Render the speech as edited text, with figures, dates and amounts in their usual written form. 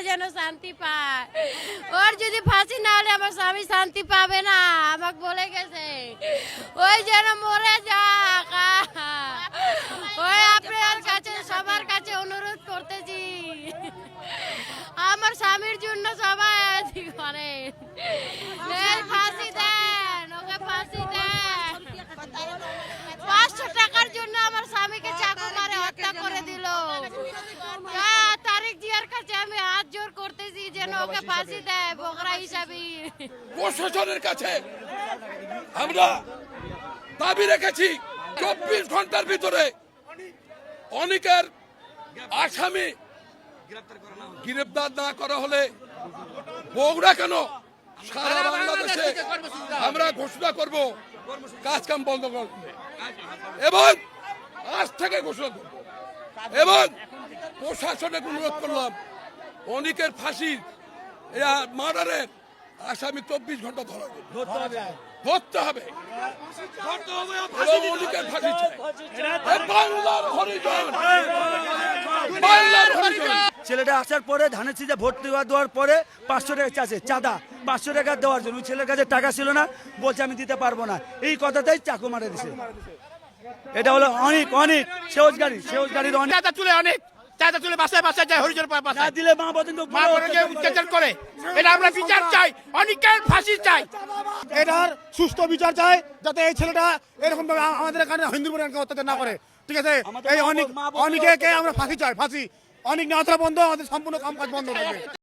যেন শান্তি পায়। ওর যদি ফাঁসি না হলে আমার স্বামী শান্তি পাবে না, আমাকে বলে গেছে। ওই যেন মরে যাক। ওই আপনার কাছে সবার কাছে অনুরোধ করতেছি, আমার স্বামীর জন্য সবাই করে ফাঁসি দেন, ওকে ফাঁসি দেন। 500 টাকার জন্য আমার স্বামীকে চাকু মারে হত্যা করে দিল। তারেক জিয়ার কাছে আমি হাত জোর করতেছি যেন ওকে ফাঁসি দেয় বকরা হিসাবে। প্রশাসনের কাছে আমরা দাবি রেখেছি 24 ঘন্টার ভিতরে অনেকের আসামি গ্রেফতার না করা হলে বগুড়া কেন সারা বাংলাদেশে আমরা ঘোষণা করব কাজ কাম বন্ধ করবে এবং আজ থেকে ঘোষণা করব। এবং প্রশাসনে অনুরোধ করলাম অনেকের ফাঁসি মার্ডারের আসামি 24 ঘন্টা ধরতে হবে এবং অনেকের ফাঁসি চাই। বাংলার হরিজন, বাংলার হরিজন। ছেলেটা আসার পরে ধানের সিজে ভোট দেওয়ার পরে 500 টাকা চাষে চাঁদা 500 টাকা দেওয়ার জন্য ছেলের কাছে টাকা ছিল না, বলছে আমি দিতে পারবো না। এই কথাটাই চাকু মারে দিছে। এটা হলো অনেক অনেক সেউজ গাড়ির অনেক চাঁদা তুলে বাসায় বাসায় যায়, হরিজন বাসায় দিলে মা বলেন মা বোনকে অত্যাচার করে। এটা আমরা বিচার চাই, অনেকের ফাঁসি চাই। এটার সুস্থ বিচার চাই, যাতে এই ছেলেটা এরকম ভাবে আমাদের এখানে হিন্দু বোনকে অত্যাচার না করে। ঠিক আছে, এই অনেকে আমরা ফাঁসি চাই, ফাঁসি অনেক নেওয়া বন্ধ, আমাদের সম্পূর্ণ কাম কাজ বন্ধ থাকবে।